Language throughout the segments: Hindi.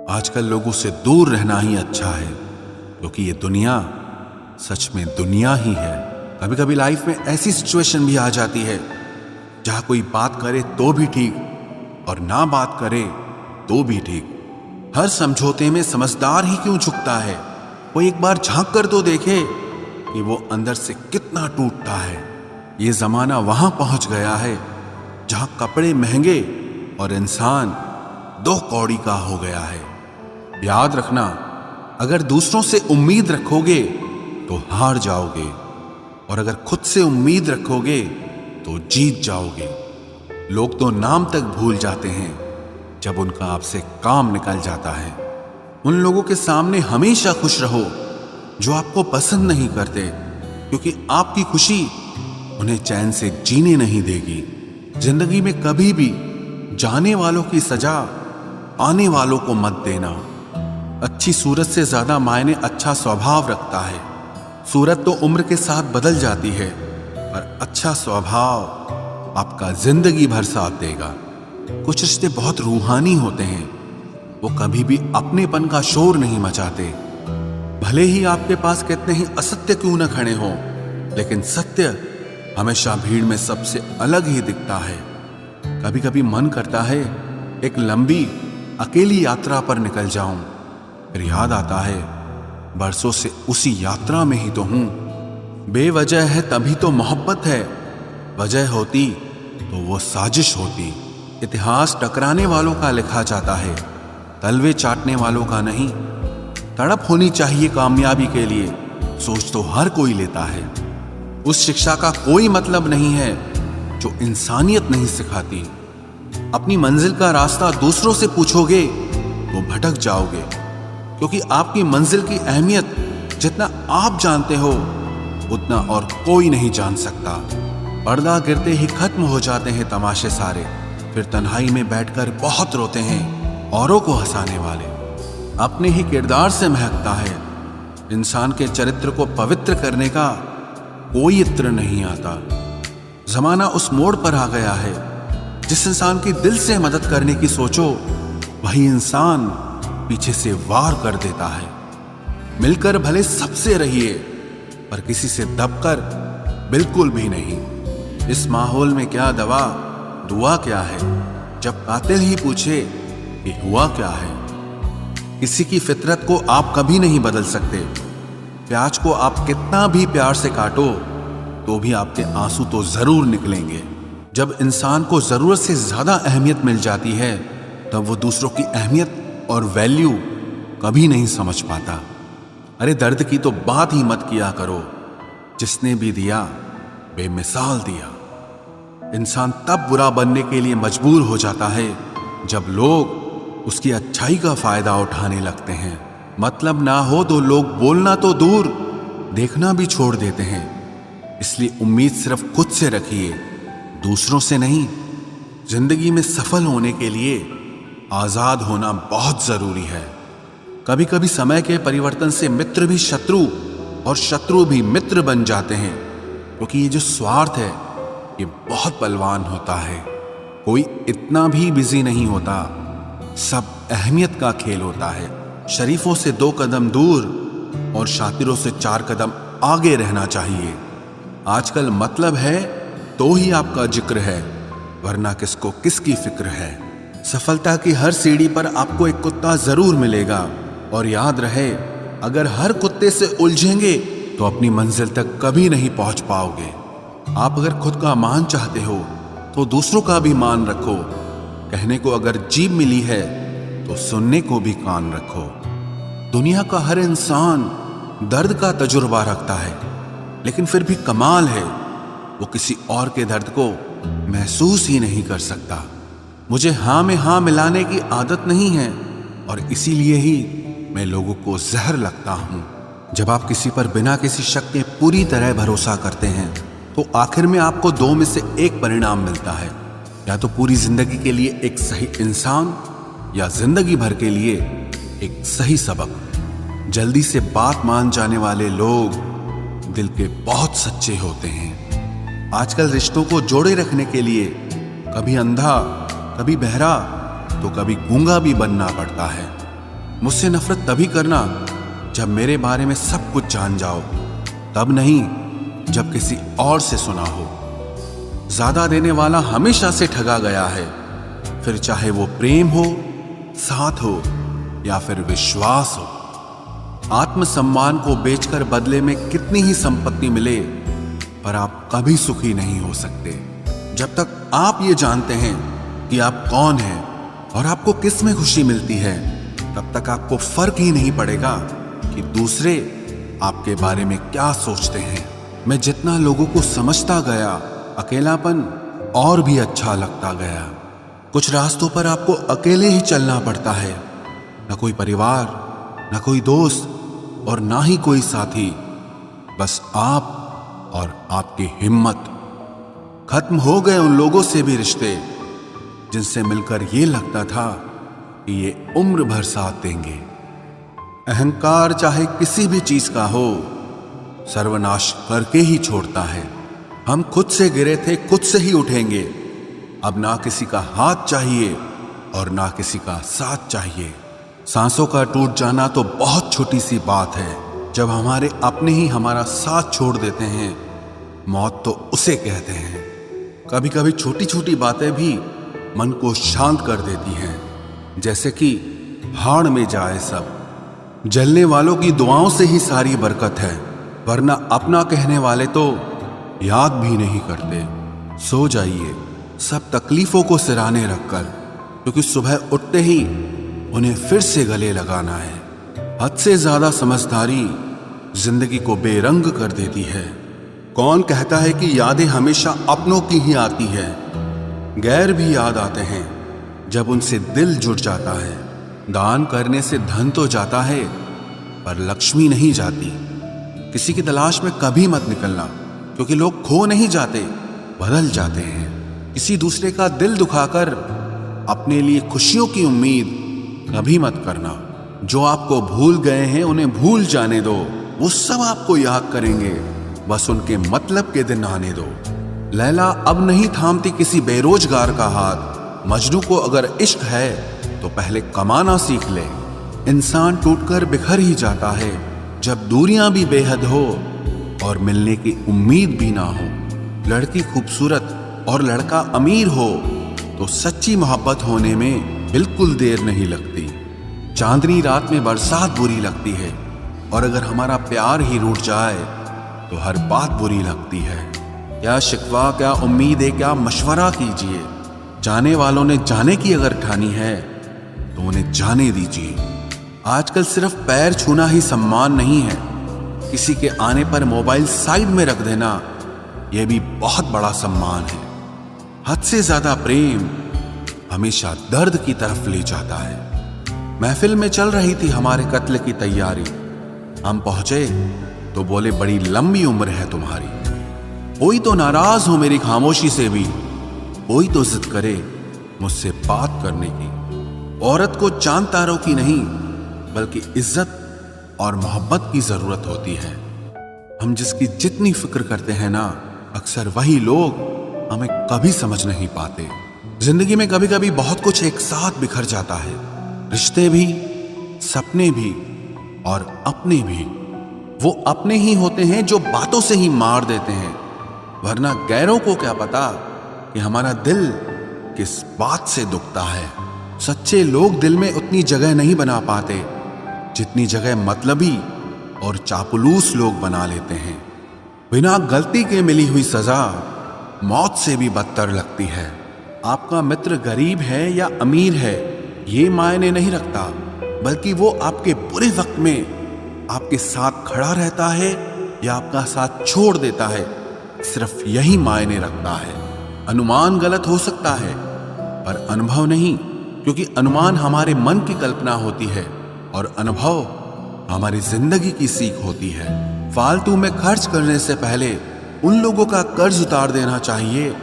आजकल लोगों से दूर रहना ही अच्छा है, क्योंकि ये दुनिया सच में दुनिया ही है। कभी कभी लाइफ में ऐसी सिचुएशन भी आ जाती है जहां कोई बात करे तो भी ठीक और ना बात करे तो भी ठीक। हर समझौते में समझदार ही क्यों झुकता है? वो एक बार झांक कर तो देखे कि वो अंदर से कितना टूटता है। ये जमाना वहां पहुंच गया है जहां कपड़े महंगे और इंसान दो कौड़ी का हो गया है। याद रखना, अगर दूसरों से उम्मीद रखोगे तो हार जाओगे, और अगर खुद से उम्मीद रखोगे तो जीत जाओगे। लोग तो नाम तक भूल जाते हैं जब उनका आपसे काम निकल जाता है। उन लोगों के सामने हमेशा खुश रहो जो आपको पसंद नहीं करते, क्योंकि आपकी खुशी उन्हें चैन से जीने नहीं देगी। जिंदगी में कभी भी जाने वालों की सजा आने वालों को मत देना। अच्छी सूरत से ज्यादा मायने अच्छा स्वभाव रखता है। सूरत तो उम्र के साथ बदल जाती है, पर अच्छा स्वभाव आपका जिंदगी भर साथ देगा। कुछ रिश्ते बहुत रूहानी होते हैं, वो कभी भी अपनेपन का शोर नहीं मचाते। भले ही आपके पास कितने ही असत्य क्यों न खड़े हों, लेकिन सत्य हमेशा भीड़ में सबसे अलग ही दिखता है। कभी कभी मन करता है एक लंबी अकेली यात्रा पर निकल जाऊं, फिर याद आता है बरसों से उसी यात्रा में ही तो हूं। बेवजह है तभी तो मोहब्बत है, वजह होती तो वो साजिश होती। इतिहास टकराने वालों का लिखा जाता है, तलवे चाटने वालों का नहीं। तड़प होनी चाहिए कामयाबी के लिए, सोच तो हर कोई लेता है। उस शिक्षा का कोई मतलब नहीं है जो इंसानियत नहीं सिखाती। अपनी मंजिल का रास्ता दूसरों से पूछोगे तो भटक जाओगे, क्योंकि आपकी मंजिल की अहमियत जितना आप जानते हो उतना और कोई नहीं जान सकता। पर्दा गिरते ही खत्म हो जाते हैं तमाशे सारे, फिर तन्हाई में बैठकर बहुत रोते हैं औरों को हंसाने वाले। अपने ही किरदार से महकता है। इंसान के चरित्र को पवित्र करने का कोई इत्र नहीं आता। जमाना उस मोड़ पर आ गया है, जिस इंसान की दिल से मदद करने की सोचो वही इंसान पीछे से वार कर देता है। मिलकर भले सबसे रहिए, पर किसी से दबकर बिल्कुल भी नहीं। इस माहौल में क्या दवा दुआ क्या है, जब कातिल ही पूछे कि हुआ क्या है। किसी की फितरत को आप कभी नहीं बदल सकते। प्याज को आप कितना भी प्यार से काटो तो भी आपके आंसू तो जरूर निकलेंगे। जब इंसान को जरूरत से ज्यादा अहमियत मिल जाती है, तब वो दूसरों की अहमियत और वैल्यू कभी नहीं समझ पाता। अरे दर्द की तो बात ही मत किया करो, जिसने भी दिया बेमिसाल दिया। इंसान तब बुरा बनने के लिए मजबूर हो जाता है जब लोग उसकी अच्छाई का फायदा उठाने लगते हैं। मतलब ना हो तो लोग बोलना तो दूर, देखना भी छोड़ देते हैं। इसलिए उम्मीद सिर्फ खुद से रखिए, दूसरों से नहीं। जिंदगी में सफल होने के लिए आजाद होना बहुत जरूरी है। कभी कभी समय के परिवर्तन से मित्र भी शत्रु और शत्रु भी मित्र बन जाते हैं, क्योंकि ये जो स्वार्थ है ये बहुत बलवान होता है। कोई इतना भी बिजी नहीं होता, सब अहमियत का खेल होता है। शरीफों से 2 कदम दूर और शातिरों से 4 कदम आगे रहना चाहिए। आजकल मतलब है तो ही आपका जिक्र है, वरना किसको किसकी फिक्र है। सफलता की हर सीढ़ी पर आपको एक कुत्ता जरूर मिलेगा, और याद रहे, अगर हर कुत्ते से उलझेंगे तो अपनी मंजिल तक कभी नहीं पहुंच पाओगे। आप अगर खुद का मान चाहते हो तो दूसरों का भी मान रखो। कहने को अगर जीभ मिली है तो सुनने को भी कान रखो। दुनिया का हर इंसान दर्द का तजुर्बा रखता है, लेकिन फिर भी कमाल है वो किसी और के दर्द को महसूस ही नहीं कर सकता। मुझे हाँ में हाँ मिलाने की आदत नहीं है, और इसीलिए ही मैं लोगों को जहर लगता हूं। जब आप किसी पर बिना किसी शक के पूरी तरह भरोसा करते हैं, तो आखिर में आपको 2 में से एक परिणाम मिलता है। या तो पूरी जिंदगी के लिए एक सही इंसान, या जिंदगी भर के लिए एक सही सबक। जल्दी से बात मान जाने वाले लोग दिल के बहुत सच्चे होते हैं। आजकल रिश्तों को जोड़े रखने के लिए कभी अंधा, कभी बहरा, तो कभी गूंगा भी बनना पड़ता है। मुझसे नफरत तभी करना जब मेरे बारे में सब कुछ जान जाओ, तब नहीं जब किसी और से सुना हो। ज्यादा देने वाला हमेशा से ठगा गया है, फिर चाहे वो प्रेम हो, साथ हो या फिर विश्वास हो। आत्मसम्मान को बेचकर बदले में कितनी ही संपत्ति मिले, पर आप कभी सुखी नहीं हो सकते जब तक आप ये जानते हैं कि आप कौन हैं और आपको किस में खुशी मिलती है। तब तक आपको फर्क ही नहीं पड़ेगा कि दूसरे आपके बारे में क्या सोचते हैं। मैं जितना लोगों को समझता गया, अकेलापन और भी अच्छा लगता गया। कुछ रास्तों पर आपको अकेले ही चलना पड़ता है, न कोई परिवार, न कोई दोस्त और ना ही कोई साथी, बस आप और आपकी हिम्मत। खत्म हो गए उन लोगों से भी रिश्ते जिनसे मिलकर ये लगता था कि ये उम्र भर साथ देंगे। अहंकार चाहे किसी भी चीज का हो, सर्वनाश करके ही छोड़ता है। हम खुद से गिरे थे, खुद से ही उठेंगे। अब ना किसी का हाथ चाहिए और ना किसी का साथ चाहिए। सांसों का टूट जाना तो बहुत छोटी सी बात है। जब हमारे अपने ही हमारा साथ छोड़ देते हैं, मौत तो उसे कहते हैं। कभी कभी छोटी छोटी बातें भी मन को शांत कर देती हैं, जैसे कि भाड़ में जाए सब। जलने वालों की दुआओं से ही सारी बरकत है, वरना अपना कहने वाले तो याद भी नहीं करते। सो जाइए सब तकलीफों को सिराने रखकर, क्योंकि सुबह उठते ही उन्हें फिर से गले लगाना है। हद से ज्यादा समझदारी जिंदगी को बेरंग कर देती है। कौन कहता है कि यादें हमेशा अपनों की ही आती है? गैर भी याद आते हैं जब उनसे दिल जुट जाता है। दान करने से धन तो जाता है, पर लक्ष्मी नहीं जाती। किसी की तलाश में कभी मत निकलना, क्योंकि लोग खो नहीं जाते, बदल जाते हैं। किसी दूसरे का दिल दुखाकर अपने लिए खुशियों की उम्मीद कभी मत करना। जो आपको भूल गए हैं उन्हें भूल जाने दो, वो सब आपको याद करेंगे, बस उनके मतलब के दिन आने दो। लैला अब नहीं थामती किसी बेरोजगार का हाथ। मजनू को अगर इश्क है तो पहले कमाना सीख ले। इंसान टूटकर बिखर ही जाता है जब दूरियां भी बेहद हो और मिलने की उम्मीद भी ना हो। लड़की खूबसूरत और लड़का अमीर हो तो सच्ची मोहब्बत होने में बिल्कुल देर नहीं लगती। चांदनी रात में बरसात बुरी लगती है, और अगर हमारा प्यार ही रूठ जाए तो हर बात बुरी लगती है। क्या शिकवा, क्या उम्मीद है, क्या मशवरा कीजिए। जाने वालों ने जाने की अगर ठानी है तो उन्हें जाने दीजिए। आजकल सिर्फ पैर छूना ही सम्मान नहीं है, किसी के आने पर मोबाइल साइड में रख देना यह भी बहुत बड़ा सम्मान है। हद से ज्यादा प्रेम हमेशा दर्द की तरफ ले जाता है। महफिल में चल रही थी हमारे कत्ल की तैयारी। हम पहुंचे तो बोले, बड़ी लंबी उम्र है तुम्हारी। कोई तो नाराज हो मेरी खामोशी से भी, कोई तो जिद करे मुझसे बात करने की। औरत को चांद तारों की नहीं बल्कि इज्जत और मोहब्बत की जरूरत होती है। हम जिसकी जितनी फिक्र करते हैं ना, अक्सर वही लोग हमें कभी समझ नहीं पाते। जिंदगी में कभी कभी बहुत कुछ एक साथ बिखर जाता है, रिश्ते भी, सपने भी और अपने भी। वो अपने ही होते हैं जो बातों से ही मार देते हैं, वरना गैरों को क्या पता कि हमारा दिल किस बात से दुखता है। सच्चे लोग दिल में उतनी जगह नहीं बना पाते जितनी जगह मतलबी और चापलूस लोग बना लेते हैं। बिना गलती के मिली हुई सजा मौत से भी बदतर लगती है। आपका मित्र गरीब है या अमीर है ये मायने नहीं रखता, बल्कि वो आपके बुरे वक्त में आपके साथ खड़ा रहता है या आपका साथ छोड़ देता है, सिर्फ यही मायने रखता है। अनुमान गलत हो सकता है पर अनुभव नहीं, क्योंकि अनुमान हमारे मन की कल्पना होती है और अनुभव हमारी जिंदगी की सीख होती है। फालतू में खर्च करने से पहले उन लोगों का कर्ज उतार देना चाहिए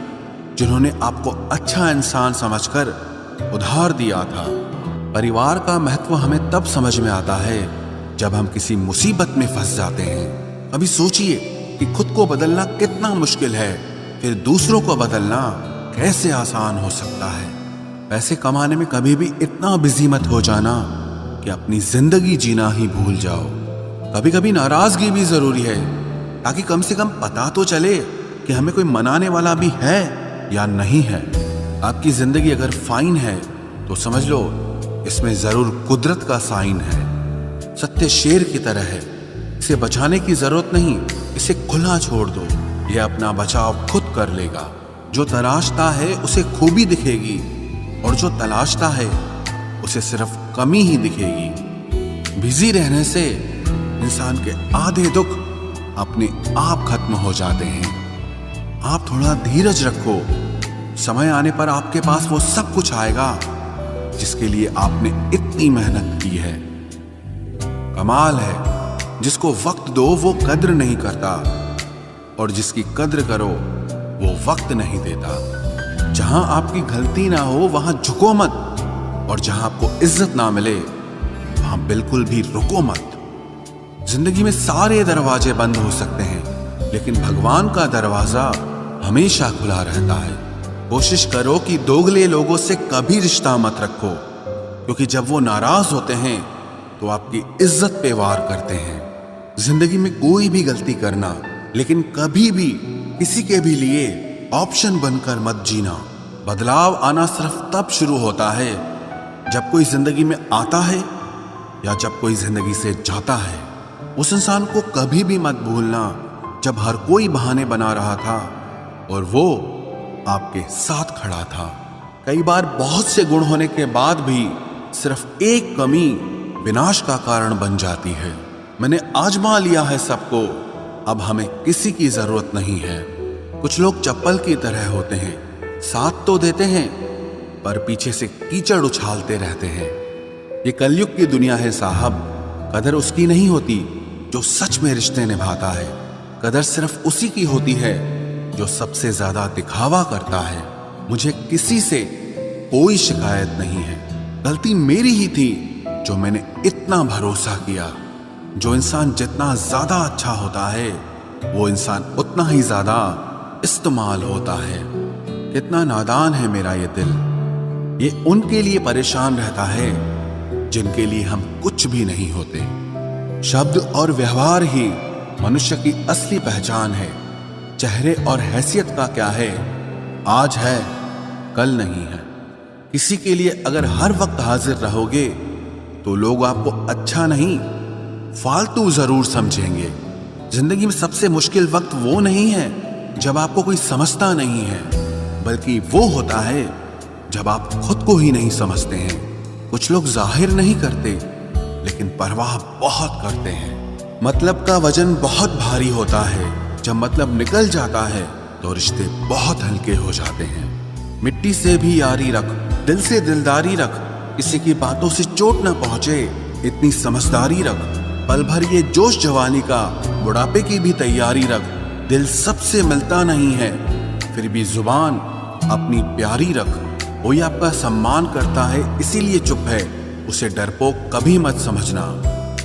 जिन्होंने आपको अच्छा इंसान समझकर उधार दिया था। परिवार का महत्व हमें तब समझ में आता है जब हम किसी मुसीबत में फंस जाते हैं। अभी सोचिए कि खुद को बदलना कितना मुश्किल है, फिर दूसरों को बदलना कैसे आसान हो सकता है। पैसे कमाने में कभी भी इतना बिजी मत हो जाना कि अपनी जिंदगी जीना ही भूल जाओ। कभी कभी नाराजगी भी जरूरी है, ताकि कम से कम पता तो चले कि हमें कोई मनाने वाला भी है या नहीं है। आपकी जिंदगी अगर फाइन है तो समझ लो इसमें जरूर कुदरत का साइन है। सत्य शेर की तरह है, इसे बचाने की जरूरत नहीं, इसे खुला छोड़ दो, यह अपना बचाव खुद कर लेगा। जो तलाशता है उसे खूबी दिखेगी, और जो तलाशता है उसे सिर्फ कमी ही दिखेगी। बिजी रहने से इंसान के आधे दुख अपने आप खत्म हो जाते हैं। आप थोड़ा धीरज रखो, समय आने पर आपके पास वो सब कुछ आएगा जिसके लिए आपने इतनी मेहनत की है। कमाल है, जिसको वक्त दो वो कद्र नहीं करता, और जिसकी कद्र करो वो वक्त नहीं देता। जहां आपकी गलती ना हो वहां झुको मत, और जहां आपको इज्जत ना मिले वहां बिल्कुल भी रुको मत। जिंदगी में सारे दरवाजे बंद हो सकते हैं, लेकिन भगवान का दरवाजा हमेशा खुला रहता है। कोशिश करो कि दोगले लोगों से कभी रिश्ता मत रखो, क्योंकि जब वो नाराज होते हैं तो आपकी इज्जत पे वार करते हैं। जिंदगी में कोई भी गलती करना, लेकिन कभी भी किसी के भी लिए ऑप्शन बनकर मत जीना। बदलाव आना सिर्फ तब शुरू होता है जब कोई जिंदगी में आता है या जब कोई जिंदगी से जाता है। उस इंसान को कभी भी मत भूलना जब हर कोई बहाने बना रहा था और वो आपके साथ खड़ा था। कई बार बहुत से गुण होने के बाद भी सिर्फ एक कमी विनाश का कारण बन जाती है। मैंने आजमा लिया है सबको, अब हमें किसी की जरूरत नहीं है। कुछ लोग चप्पल की तरह होते हैं, साथ तो देते हैं पर पीछे से कीचड़ उछालते रहते हैं। ये कलयुग की दुनिया है साहब। कदर उसकी नहीं होती जो सच में रिश्ते निभाता है। कदर सिर्फ उसी की होती है जो सबसे ज्यादा दिखावा करता है। मुझे किसी से कोई शिकायत नहीं है। गलती मेरी ही थी जो मैंने इतना भरोसा किया। जो इंसान जितना ज्यादा अच्छा होता है वो इंसान उतना ही ज्यादा इस्तेमाल होता है। कितना नादान है मेरा ये दिल, ये उनके लिए परेशान रहता है जिनके लिए हम कुछ भी नहीं होते। शब्द और व्यवहार ही मनुष्य की असली पहचान है। चेहरे और हैसियत का क्या है, आज है कल नहीं है। किसी के लिए अगर हर वक्त हाजिर रहोगे तो लोग आपको अच्छा नहीं फालतू जरूर समझेंगे। जिंदगी में सबसे मुश्किल वक्त वो नहीं है जब आपको कोई समझता नहीं है, बल्कि वो होता है जब आप खुद को ही नहीं समझते हैं। कुछ लोग जाहिर नहीं करते लेकिन परवाह बहुत करते हैं। मतलब का वजन बहुत भारी होता है, जब मतलब निकल जाता है तो रिश्ते बहुत हल्के हो जाते हैं। मिट्टी से भी यारी रख, दिल से दिलदारी रख, किसी की बातों से चोट न पहुंचे इतनी समझदारी रख। पल भर ये जोश जवानी का, बुढ़ापे की भी तैयारी रख। दिल सबसे मिलता नहीं है, फिर भी जुबान अपनी प्यारी रख। कोई आपका सम्मान करता है इसीलिए चुप है, उसे डरपोक कभी मत समझना।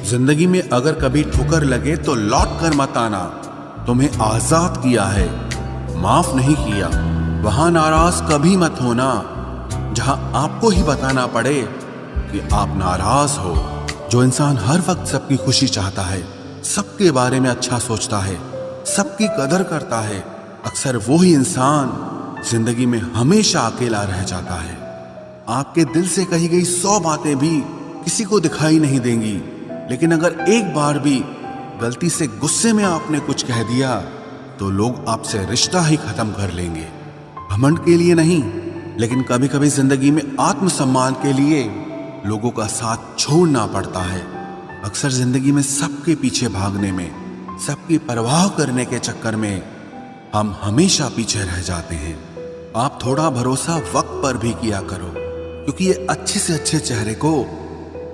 जिंदगी में अगर कभी ठुकर लगे तो लौट कर मत आना। तुम्हें आजाद किया है, माफ नहीं किया। वहां नाराज कभी मत होना जहां आपको ही बताना पड़े कि आप नाराज हो। जो इंसान हर वक्त सबकी खुशी चाहता है, सबके बारे में अच्छा सोचता है, सबकी कदर करता है, अक्सर वो ही इंसान जिंदगी में हमेशा अकेला रह जाता है। आपके दिल से कही गई 100 बातें भी किसी को दिखाई नहीं देंगी, लेकिन अगर एक बार भी गलती से गुस्से में आपने कुछ कह दिया तो लोग आपसे रिश्ता ही खत्म कर लेंगे। घमंड के लिए नहीं, लेकिन कभी कभी जिंदगी में आत्मसम्मान के लिए लोगों का साथ छोड़ना पड़ता है। अक्सर जिंदगी में सबके पीछे भागने में, सबकी परवाह करने के चक्कर में हम हमेशा पीछे रह जाते हैं। आप थोड़ा भरोसा वक्त पर भी किया करो, क्योंकि ये अच्छे से अच्छे चेहरे को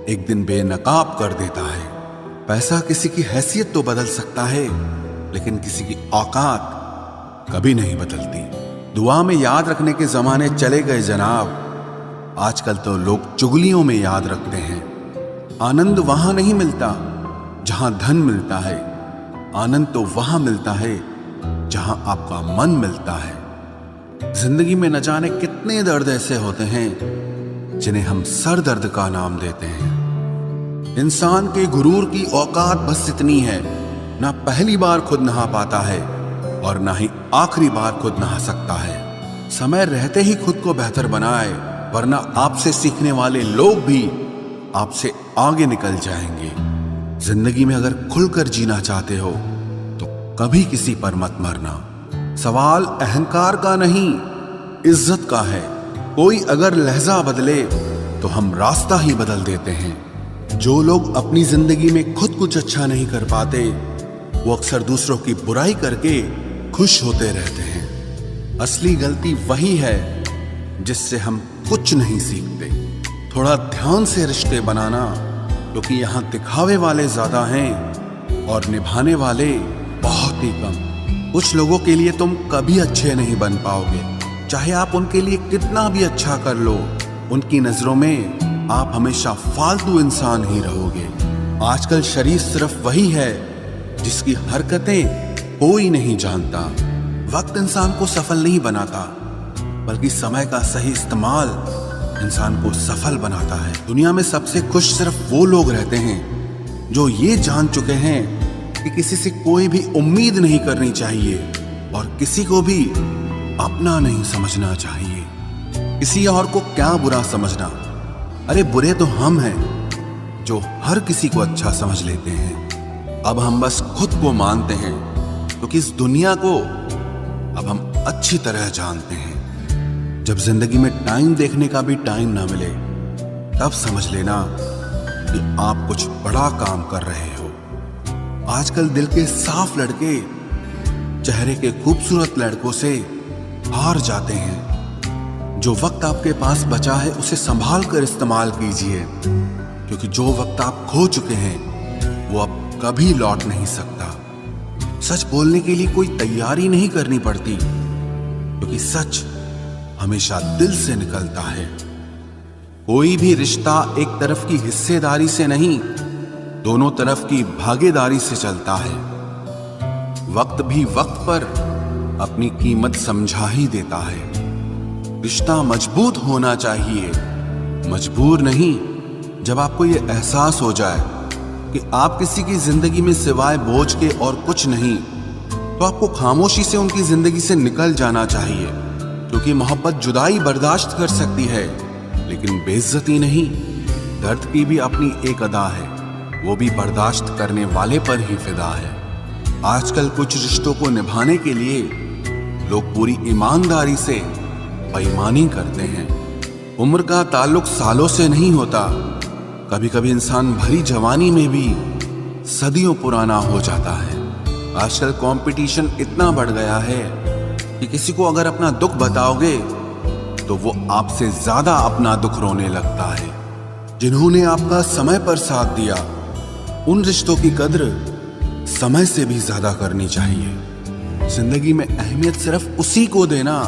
एक दिन बेनकाब कर देता है। पैसा किसी की हैसियत तो बदल सकता है, लेकिन किसी की औकात कभी नहीं बदलती। दुआ में याद रखने के जमाने चले गए जनाब, आजकल तो लोग चुगलियों में याद रखते हैं। आनंद वहां नहीं मिलता जहां धन मिलता है, आनंद तो वहां मिलता है जहां आपका मन मिलता है। जिंदगी में न जाने कितने दर्द ऐसे होते हैं जिन्हें हम सर दर्द का नाम देते हैं। इंसान के गुरूर की औकात बस इतनी है, ना पहली बार खुद नहा पाता है और ना ही आखिरी बार खुद नहा सकता है। समय रहते ही खुद को बेहतर बनाए, वरना आपसे सीखने वाले लोग भी आपसे आगे निकल जाएंगे। जिंदगी में अगर खुलकर जीना चाहते हो तो कभी किसी पर मत मरना। सवाल अहंकार का नहीं, इज्जत का है। कोई अगर लहजा बदले तो हम रास्ता ही बदल देते हैं। जो लोग अपनी जिंदगी में खुद कुछ अच्छा नहीं कर पाते, वो अक्सर दूसरों की बुराई करके खुश होते रहते हैं। असली गलती वही है जिससे हम कुछ नहीं सीखते। थोड़ा ध्यान से रिश्ते बनाना, क्योंकि यहाँ दिखावे वाले ज्यादा हैं और निभाने वाले बहुत ही कम। कुछ लोगों के लिए तुम कभी अच्छे नहीं बन पाओगे, चाहे आप उनके लिए कितना भी अच्छा कर लो। उनकी नजरों में आप हमेशा फालतू इंसान ही रहोगे। आजकल शरीर सिर्फ वही है जिसकी हरकतें कोई नहीं जानता। वक्त इंसान को सफल नहीं बनाता, बल्कि समय का सही इस्तेमाल इंसान को सफल बनाता है। दुनिया में सबसे खुश सिर्फ वो लोग रहते हैं जो ये जान चुके हैं कि किसी से कोई भी उम्मीद नहीं करनी चाहिए और किसी को भी अपना नहीं समझना चाहिए। किसी और को क्या बुरा समझना, अरे बुरे तो हम हैं जो हर किसी को अच्छा समझ लेते हैं। अब हम बस खुद को मानते हैं, क्योंकि इस दुनिया को अब हम अच्छी तरह जानते हैं। जब जिंदगी में टाइम देखने का भी टाइम ना मिले, तब समझ लेना कि आप कुछ बड़ा काम कर रहे हो। आजकल दिल के साफ लड़के चेहरे के खूबसूरत लड़कों से हार जाते हैं। जो वक्त आपके पास बचा है उसे संभाल कर इस्तेमाल कीजिए, क्योंकि जो वक्त आप खो चुके हैं वो अब कभी लौट नहीं सकता। सच बोलने के लिए कोई तैयारी नहीं करनी पड़ती, क्योंकि सच हमेशा दिल से निकलता है। कोई भी रिश्ता एक तरफ की हिस्सेदारी से नहीं, दोनों तरफ की भागीदारी से चलता है। वक्त भी वक्त पर अपनी कीमत समझा ही देता है। रिश्ता मजबूत होना चाहिए, मजबूर नहीं। जब आपको ये एहसास हो जाए कि आप किसी की जिंदगी में सिवाय बोझ के और कुछ नहीं, तो आपको खामोशी से उनकी जिंदगी से निकल जाना चाहिए, क्योंकि मोहब्बत जुदाई बर्दाश्त कर सकती है, लेकिन बेइज्जती नहीं। दर्द की भी अपनी एक अदा है, वो भी बर्दाश्त करने वाले पर ही फिदा है। आजकल कुछ रिश्तों को निभाने के लिए लोग पूरी ईमानदारी से बेईमानी करते हैं। उम्र का ताल्लुक सालों से नहीं होता। कभी कभी इंसान भरी जवानी में भी सदियों पुराना हो जाता है। आजकल कंपटीशन इतना बढ़ गया है कि किसी को अगर अपना दुख बताओगे तो वो आपसे ज्यादा अपना दुख रोने लगता है। जिन्होंने आपका समय पर साथ दिया, उन रिश्तों की कद्र समय से भी ज्यादा करनी चाहिए। जिंदगी में अहमियत सिर्फ उसी को देना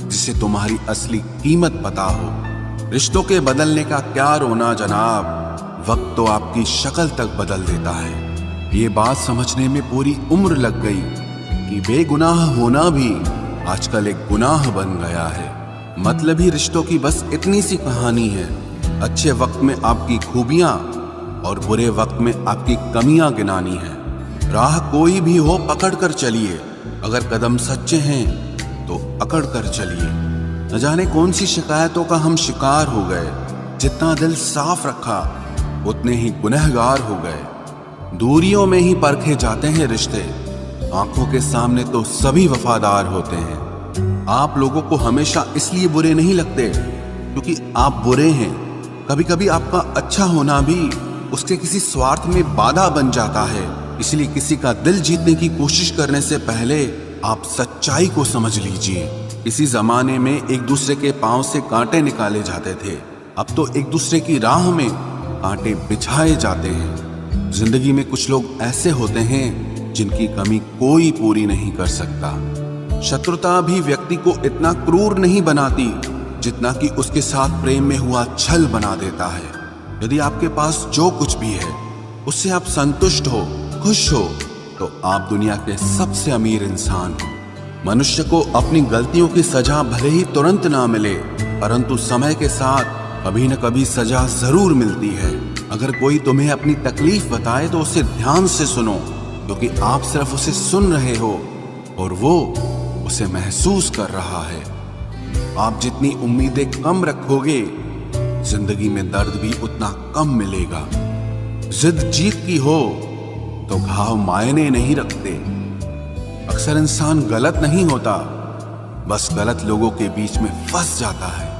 जिसे तुम्हारी असली कीमत पता हो। रिश्तों के बदलने का क्या रोना जनाब, वक्त तो आपकी शक्ल तक बदल देता है। ये बात समझने में पूरी उम्र लग गई कि बेगुनाह होना भी आजकल एक गुनाह बन गया है। मतलबी रिश्तों की बस इतनी सी कहानी है। अच्छे वक्त में आपकी खूबियां और बुरे वक्त में आपकी कमियां गिनानी है। राह कोई भी हो पकड़ कर चलिए, अगर कदम सच्चे हैं तो अकड़ कर चलिए। न जाने कौन सी शिकायतों का हम शिकार हो गए। जितना दिल साफ रखा उतने ही गुनहगार हो गए। दूरियों में ही परखे जाते हैं रिश्ते, आंखों के सामने तो सभी वफादार होते हैं। आप लोगों को हमेशा इसलिए बुरे नहीं लगते क्योंकि आप बुरे हैं। कभी कभी आपका अच्छा होना भी उसके किसी स्वार्थ में बाधा बन जाता है। इसलिए किसी का दिल जीतने की कोशिश करने से पहले आप सच्चाई को समझ लीजिए। इसी जमाने में एक दूसरे के पांव से कांटे निकाले जाते थे, अब तो एक दूसरे की राह में कांटे बिछाए जाते हैं। जिंदगी में कुछ लोग ऐसे होते हैं जिनकी कमी कोई पूरी नहीं कर सकता। शत्रुता भी व्यक्ति को इतना क्रूर नहीं बनाती जितना कि उसके साथ प्रेम में हुआ छल बना देता है। यदि आपके पास जो कुछ भी है उससे आप संतुष्ट हो, खुश हो, तो आप दुनिया के सबसे अमीर इंसान हो। मनुष्य को अपनी गलतियों की सजा भले ही तुरंत ना मिले, परंतु समय के साथ कभी न कभी सजा जरूर मिलती है। अगर अगर कोई तुम्हें अपनी तकलीफ बताए तो उसे ध्यान से सुनो, क्योंकि आप सिर्फ उसे सुन रहे हो और वो उसे महसूस कर रहा है। आप जितनी उम्मीदें कम रखोगे, जिंदगी में दर्द भी उतना कम मिलेगा। जिद जीत की हो तो घाव मायने नहीं रखते। अक्सर इंसान गलत नहीं होता, बस गलत लोगों के बीच में फंस जाता है।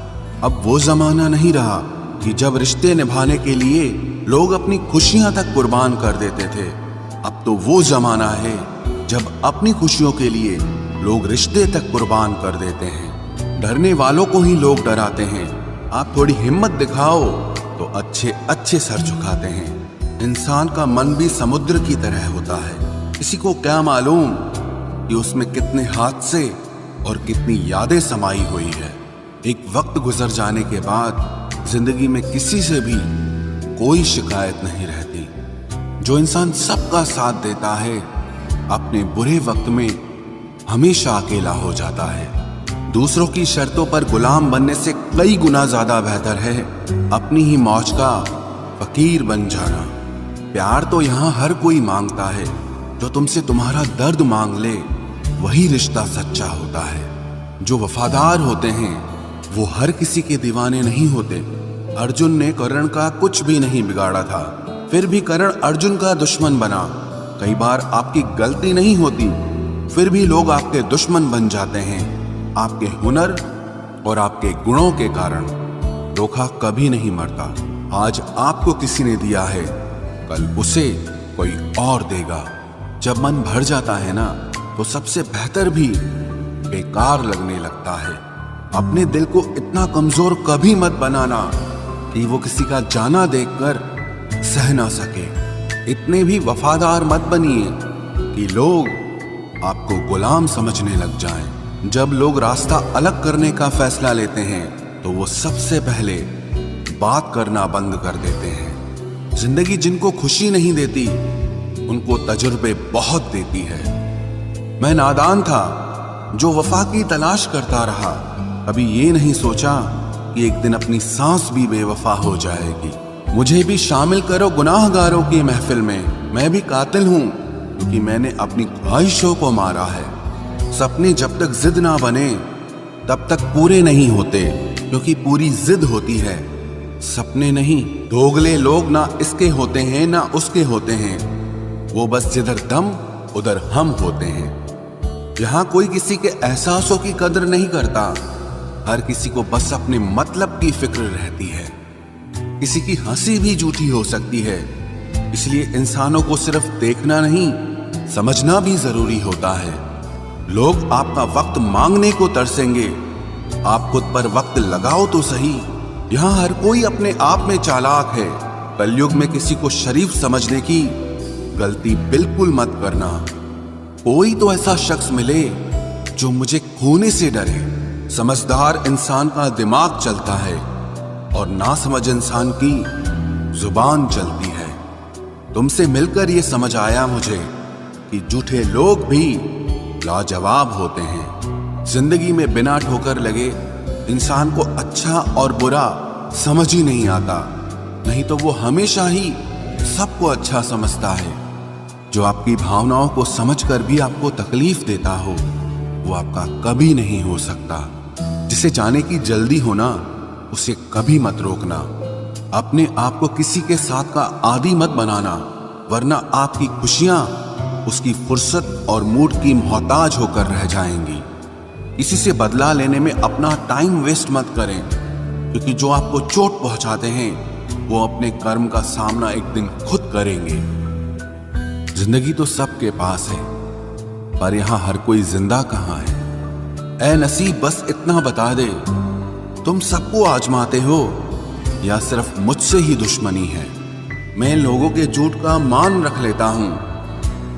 अब वो जमाना नहीं रहा कि जब रिश्ते निभाने के लिए लोग अपनी खुशियां तक कुर्बान कर देते थे। अब तो वो जमाना है जब अपनी खुशियों के लिए लोग रिश्ते तक कुर्बान कर देते हैं। डरने वालों को ही लोग डराते हैं। आप थोड़ी हिम्मत दिखाओ तो अच्छे अच्छे सर झुकाते हैं। इंसान का मन भी समुद्र की तरह होता है। किसी को क्या मालूम कि उसमें कितने हादसे और कितनी यादें समाई हुई है। एक वक्त गुजर जाने के बाद जिंदगी में किसी से भी कोई शिकायत नहीं रहती। जो इंसान सबका साथ देता है, अपने बुरे वक्त में हमेशा अकेला हो जाता है। दूसरों की शर्तों पर गुलाम बनने से कई गुना ज्यादा बेहतर है अपनी ही मौज का फकीर बन जाना। प्यार तो यहाँ हर कोई मांगता है। जो तुमसे तुम्हारा दर्द मांग ले, वही रिश्ता सच्चा होता है। जो वफादार होते हैं वो हर किसी के दीवाने नहीं होते। अर्जुन ने कर्ण का कुछ भी नहीं बिगाड़ा था, फिर भी कर्ण अर्जुन का दुश्मन बना। कई बार आपकी गलती नहीं होती, फिर भी लोग आपके दुश्मन बन जाते हैं, आपके हुनर और आपके गुणों के कारण। धोखा कभी नहीं मरता। आज आपको किसी ने दिया है, कल उसे कोई और देगा। जब मन भर जाता है ना, तो सबसे बेहतर भी बेकार लगने लगता है। अपने दिल को इतना कमजोर कभी मत बनाना कि वो किसी का जाना देखकर सह ना सके। इतने भी वफादार मत बनिए कि लोग आपको गुलाम समझने लग जाएं। जब लोग रास्ता अलग करने का फैसला लेते हैं, तो वो सबसे पहले बात करना बंद कर देते हैं। जिंदगी जिनको खुशी नहीं देती, उनको तजुर्बे बहुत देती है। मैं नादान था जो वफा की तलाश करता रहा। कभी ये नहीं सोचा कि एक दिन अपनी सांस भी बेवफा हो जाएगी। मुझे भी शामिल करो गुनाहगारों की महफिल में। मैं भी कातिल हूँ, क्योंकि मैंने अपनी ख्वाहिशों को मारा है। सपने जब तक जिद ना बने, तब तक पूरे नहीं होते, क्योंकि पूरी जिद होती है, सपने नहीं। दोगले लोग ना इसके होते हैं ना उसके होते हैं। वो बस जिधर दम उधर हम होते हैं। यहाँ कोई किसी के एहसासों की कदर नहीं करता। हर किसी को बस अपने मतलब की फिक्र रहती है। किसी की हंसी भी झूठी हो सकती है, इसलिए इंसानों को सिर्फ देखना नहीं, समझना भी जरूरी होता है। लोग आपका वक्त मांगने को तरसेंगे, आप खुद पर वक्त लगाओ तो सही। यहाँ हर कोई अपने आप में चालाक है। कलयुग में किसी को शरीफ समझने की गलती बिल्कुल मत करना। कोई तो ऐसा शख्स मिले जो मुझे खोने से डरे। समझदार इंसान का दिमाग चलता है और नासमझ इंसान की जुबान चलती है। तुमसे मिलकर ये समझ आया मुझे कि झूठे लोग भी लाजवाब होते हैं। जिंदगी में बिना ठोकर लगे इंसान को अच्छा और बुरा समझ ही नहीं आता, नहीं तो वो हमेशा ही सबको अच्छा समझता है। जो आपकी भावनाओं को समझकर भी आपको तकलीफ देता हो, वो आपका कभी नहीं हो सकता। जिसे जाने की जल्दी होना, उसे कभी मत रोकना। अपने आप को किसी के साथ का आदी मत बनाना, वरना आपकी खुशियां उसकी फुर्सत और मूड की मोहताज होकर रह जाएंगी। किसी से बदला लेने में अपना टाइम वेस्ट मत करें, क्योंकि जो आपको चोट पहुंचाते हैं वो अपने कर्म का सामना एक दिन खुद करेंगे। जिंदगी तो सबके पास है, पर यहां हर कोई जिंदा कहां है। ऐ नसीब बस इतना बता दे, तुम सबको आजमाते हो या सिर्फ मुझसे ही दुश्मनी है। मैं लोगों के झूठ का मान रख लेता हूं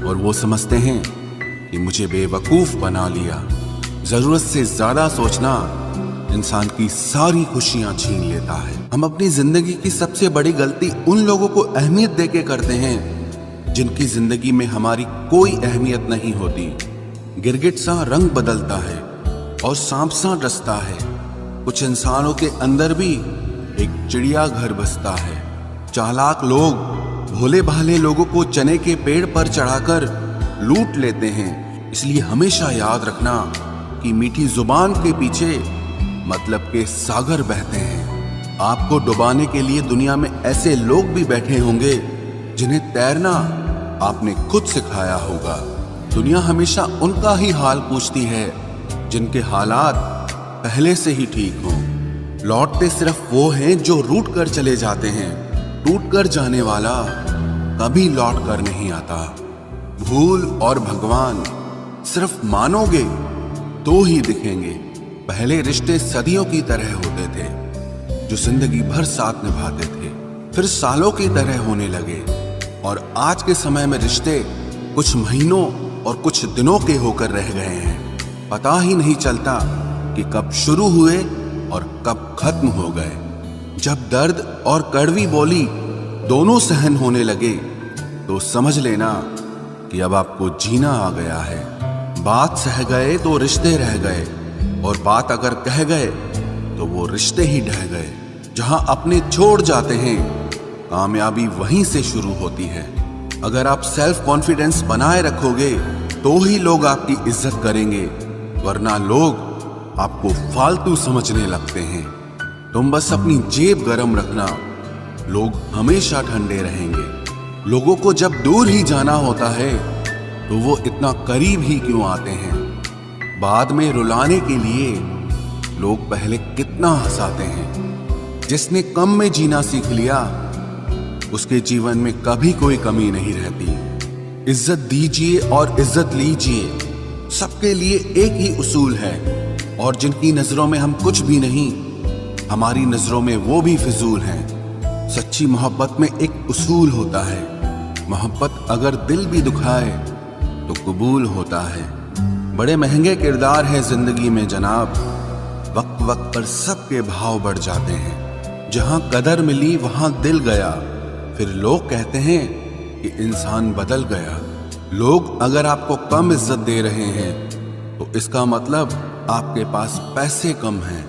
और वो समझते हैं कि मुझे बेवकूफ बना लिया। जरूरत से ज्यादा सोचना इंसान की सारी खुशियां छीन लेता है। हम अपनी जिंदगी की सबसे बड़ी गलती उन लोगों को अहमियत देके करते हैं जिनकी जिंदगी में हमारी कोई अहमियत नहीं होती। गिरगिट सा रंग बदलता है और सांप सा डसता है। कुछ इंसानों के अंदर भी एक चिड़िया घर बसता है चालाक लोग भोले भाले लोगों को चने के पेड़ पर चढ़ाकर लूट लेते हैं। इसलिए हमेशा याद रखना कि मीठी जुबान के पीछे मतलब के सागर बहते हैं। आपको डुबाने के लिए दुनिया में ऐसे लोग भी बैठे होंगे जिन्हें तैरना आपने खुद सिखाया होगा। दुनिया हमेशा उनका ही हाल पूछती है जिनके हालात पहले से ही ठीक हों। लौटते सिर्फ वो हैं जो रूठ कर चले जाते हैं। टूट कर जाने वाला कभी लौट कर नहीं आता। भूल और भगवान सिर्फ मानोगे तो ही दिखेंगे। पहले रिश्ते सदियों की तरह होते थे जो जिंदगी भर साथ निभाते थे, फिर सालों की तरह होने लगे। और आज के समय में रिश्ते कुछ महीनों और कुछ दिनों के होकर रह गए हैं। पता ही नहीं चलता कि कब शुरू हुए और कब खत्म हो गए। जब दर्द और कड़वी बोली दोनों सहन होने लगे तो समझ लेना कि अब आपको जीना आ गया है। बात सह गए तो रिश्ते रह गए, और बात अगर कह गए तो वो रिश्ते ही ढह गए। जहां अपने छोड़ जाते हैं कामयाबी वहीं से शुरू होती है। अगर आप सेल्फ कॉन्फिडेंस बनाए रखोगे तो ही लोग आपकी इज्जत करेंगे, वरना लोग आपको फालतू समझने लगते हैं। तुम बस अपनी जेब गरम रखना, लोग हमेशा ठंडे रहेंगे। लोगों को जब दूर ही जाना होता है तो वो इतना करीब ही क्यों आते हैं। बाद में रुलाने के लिए लोग पहले कितना हंसाते हैं। जिसने कम में जीना सीख लिया उसके जीवन में कभी कोई कमी नहीं रहती। इज्जत दीजिए और इज्जत लीजिए, सबके लिए एक ही उसूल है। और जिनकी नजरों में हम कुछ भी नहीं, हमारी नजरों में वो भी फिजूल हैं। सच्ची मोहब्बत में एक उसूल होता है, मोहब्बत अगर दिल भी दुखाए तो कबूल होता है। बड़े महंगे किरदार है जिंदगी में जनाब, वक्त वक्त पर सबके भाव बढ़ जाते हैं। जहां कदर मिली वहां दिल गया, फिर लोग कहते हैं कि इंसान बदल गया। लोग अगर आपको कम इज्जत दे रहे हैं तो इसका मतलब आपके पास पैसे कम हैं।